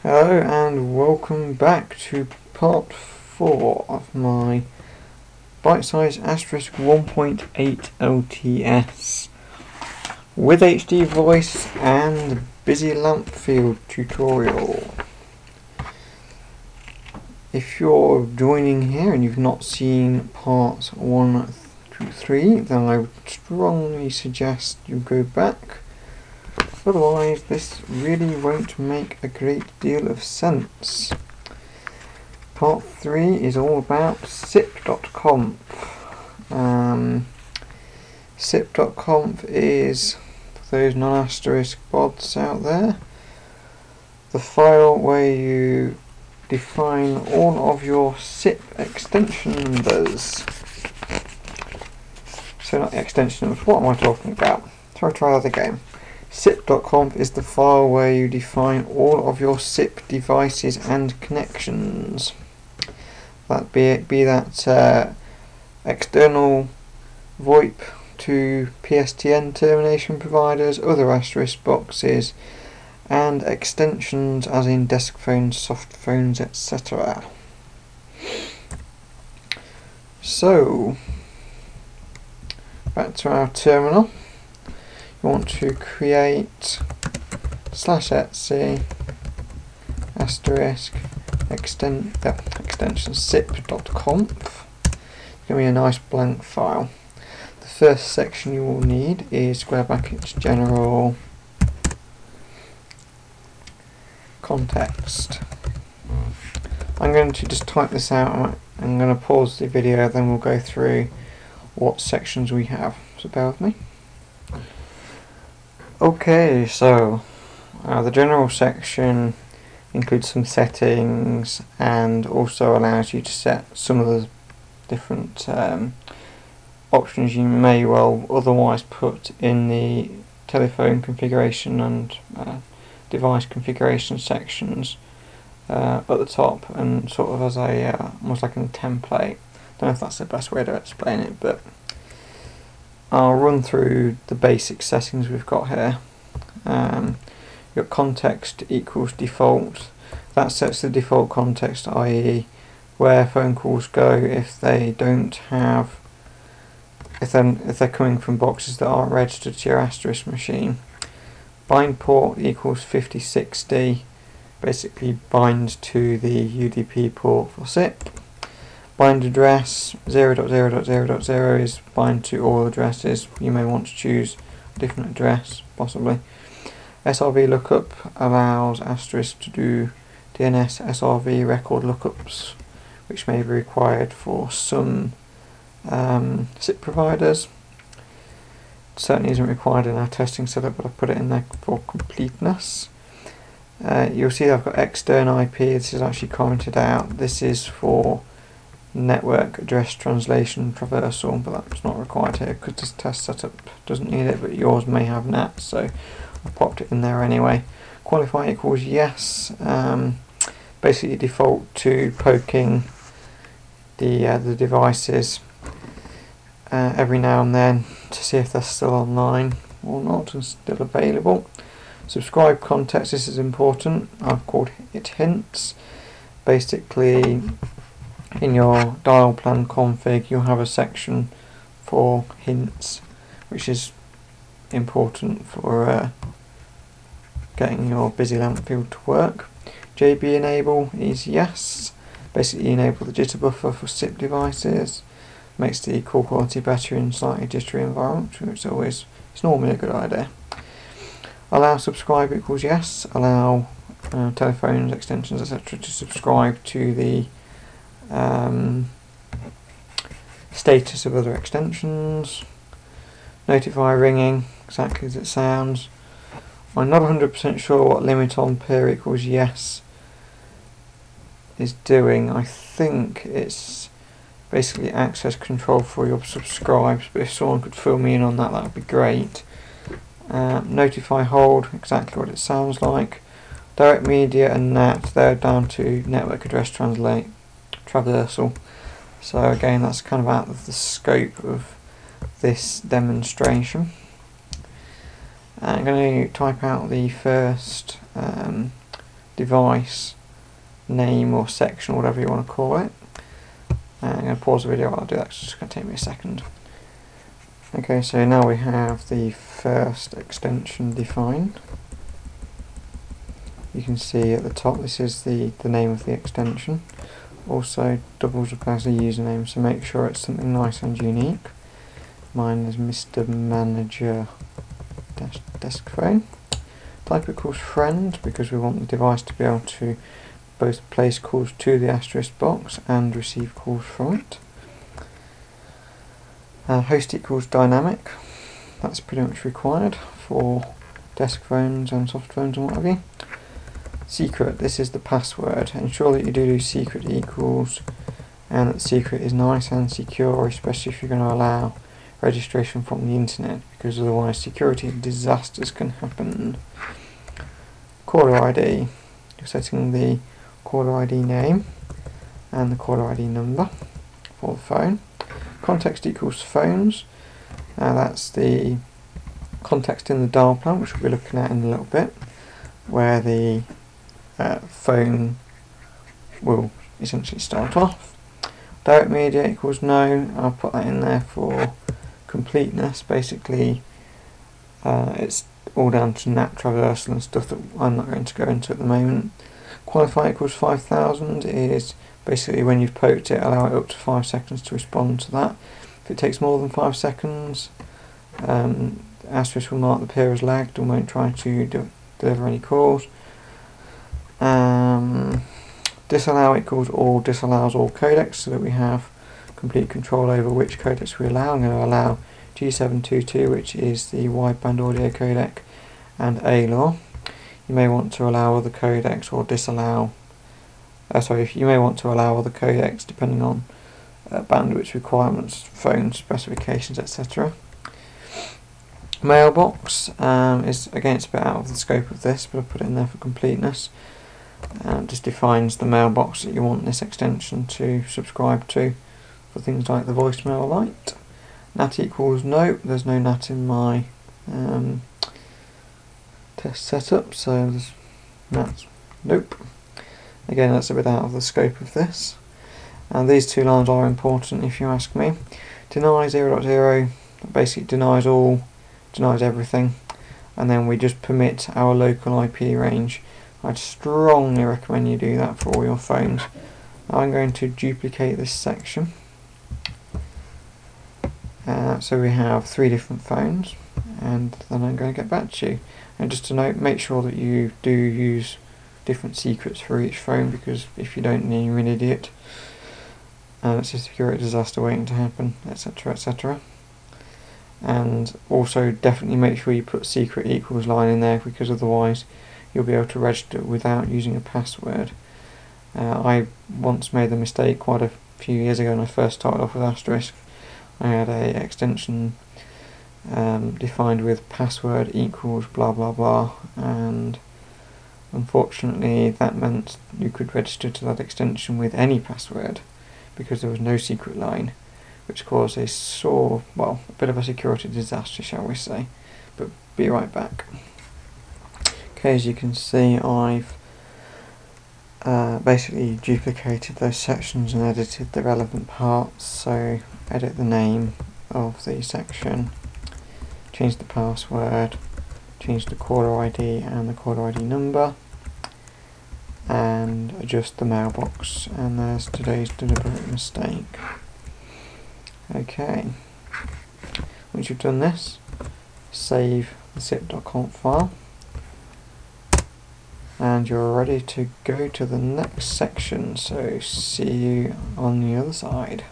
Hello and welcome back to part 4 of my Bitesize Asterisk 1.8 LTS with HD voice and busy lamp field tutorial. If you're joining here and you've not seen parts 1 to 3, then I would strongly suggest you go back. Otherwise, this really won't make a great deal of sense. Part 3 is all about sip.conf. Sip.conf is, for those non-asterisk bods out there, the file where you define all of your sip extension numbers. So not the extension numbers, what am I talking about? Try that again. Sip.conf is the file where you define all of your SIP devices and connections. That be that external VoIP to PSTN termination providers, other asterisk boxes, and extensions as in desk phones, soft phones, etc. So, back to our terminal. You want to create /etc asterisk extension sip.conf. It's going to be a nice blank file. The first section you will need is square brackets general context. I'm going to just type this out. I'm going to pause the video, then we'll go through what sections we have. So bear with me. Okay, so the general section includes some settings and also allows you to set some of the different options you may well otherwise put in the telephone configuration and device configuration sections at the top, and sort of as a almost like a template. Don't know if that's the best way to explain it, but I'll run through the basic settings we've got here. Your context equals default. That sets the default context, i.e. where phone calls go if they don't have, if they're coming from boxes that aren't registered to your asterisk machine. Bind port equals 5060, basically binds to the UDP port for SIP. Bind address 0.0.0.0 is bind to all addresses. You may want to choose a different address, possibly. SRV lookup allows asterisk to do DNS SRV record lookups, which may be required for some SIP providers. It certainly isn't required in our testing setup, but I put it in there for completeness. You'll see I've got external IP. This is actually commented out. This is for network address translation traversal, but that's not required here because this test setup doesn't need it, but yours may have NAT, so I popped it in there anyway. Qualify equals yes. Basically default to poking the devices every now and then to see if they're still online or not and still available. Subscribe context, this is important. I've called it hints. Basically, in your dial plan config you'll have a section for hints, which is important for getting your busy lamp field to work. JB enable is yes. Basically enable the jitter buffer for SIP devices. Makes the call quality better in slightly jittery environment, which it's normally a good idea. Allow subscribe equals yes. Allow telephones, extensions, etc. to subscribe to the status of other extensions. Notify ringing, exactly as it sounds. I'm not 100% sure what limit on per equals yes is doing. I think it's basically access control for your subscribes, but if someone could fill me in on that, that would be great. Notify hold, exactly what it sounds like. Direct media and NAT, they're down to network address traversal. So again, that's kind of out of the scope of this demonstration. I'm going to type out the first device name or section, or whatever you want to call it. I'm going to pause the video while I do that, it's just going to take me a second. Okay, so now we have the first extension defined. You can see at the top this is the name of the extension. Also doubles up as a username, so make sure it's something nice and unique. Mine is Mr. Manager Desk Phone. Type equals friend, because we want the device to be able to both place calls to the asterisk box and receive calls from it. Host equals dynamic. That's pretty much required for desk phones and soft phones and what have you. Secret, this is the password. Ensure that you do secret equals and that secret is nice and secure, especially if you're going to allow registration from the internet, because otherwise security disasters can happen. Caller ID, you're setting the caller ID name and the caller ID number for the phone. Context equals phones, that's the context in the dial plan, which we'll be looking at in a little bit, where the phone will essentially start off. Direct media equals no, I'll put that in there for completeness. Basically it's all down to NAT traversal and stuff that I'm not going to go into at the moment. Qualify equals 5000 is basically when you've poked it, allow it up to 5 seconds to respond to that. If it takes more than 5 seconds, asterisk will mark the peer as lagged and won't try to deliver any calls. Disallow equals all disallows all codecs, so that we have complete control over which codecs we allow. I'm going to allow G722, which is the wideband audio codec, and ALAW. You may want to allow other codecs or disallow. You may want to allow other codecs depending on bandwidth requirements, phone specifications, etc. Mailbox is, again, it's a bit out of the scope of this, but I'll put it in there for completeness. Just defines the mailbox that you want this extension to subscribe to for things like the voicemail light. NAT equals no, there's no NAT in my test setup, so there's NAT, nope. Again, that's a bit out of the scope of this. And these two lines are important if you ask me. Deny 0.0, basically denies all, denies everything, and then we just permit our local IP range. I'd strongly recommend you do that for all your phones. I'm going to duplicate this section. So we have 3 different phones, and then I'm going to get back to you. And just to note, make sure that you do use different secrets for each phone, because if you don't, then you're an idiot. It's a security disaster waiting to happen, etc, etc. And also definitely make sure you put secret equals line in there, because otherwise you'll be able to register without using a password. I once made the mistake quite a few years ago when I first started off with Asterisk. I had a extension defined with password equals blah blah blah, and unfortunately that meant you could register to that extension with any password because there was no secret line, which caused a a bit of a security disaster, shall we say. But be right back. Okay, as you can see, I've basically duplicated those sections and edited the relevant parts. So edit the name of the section, change the password, change the caller ID and the caller ID number, and adjust the mailbox. And there's today's deliberate mistake. Okay, once you've done this, save the sip.conf file, and you're ready to go to the next section. So see you on the other side.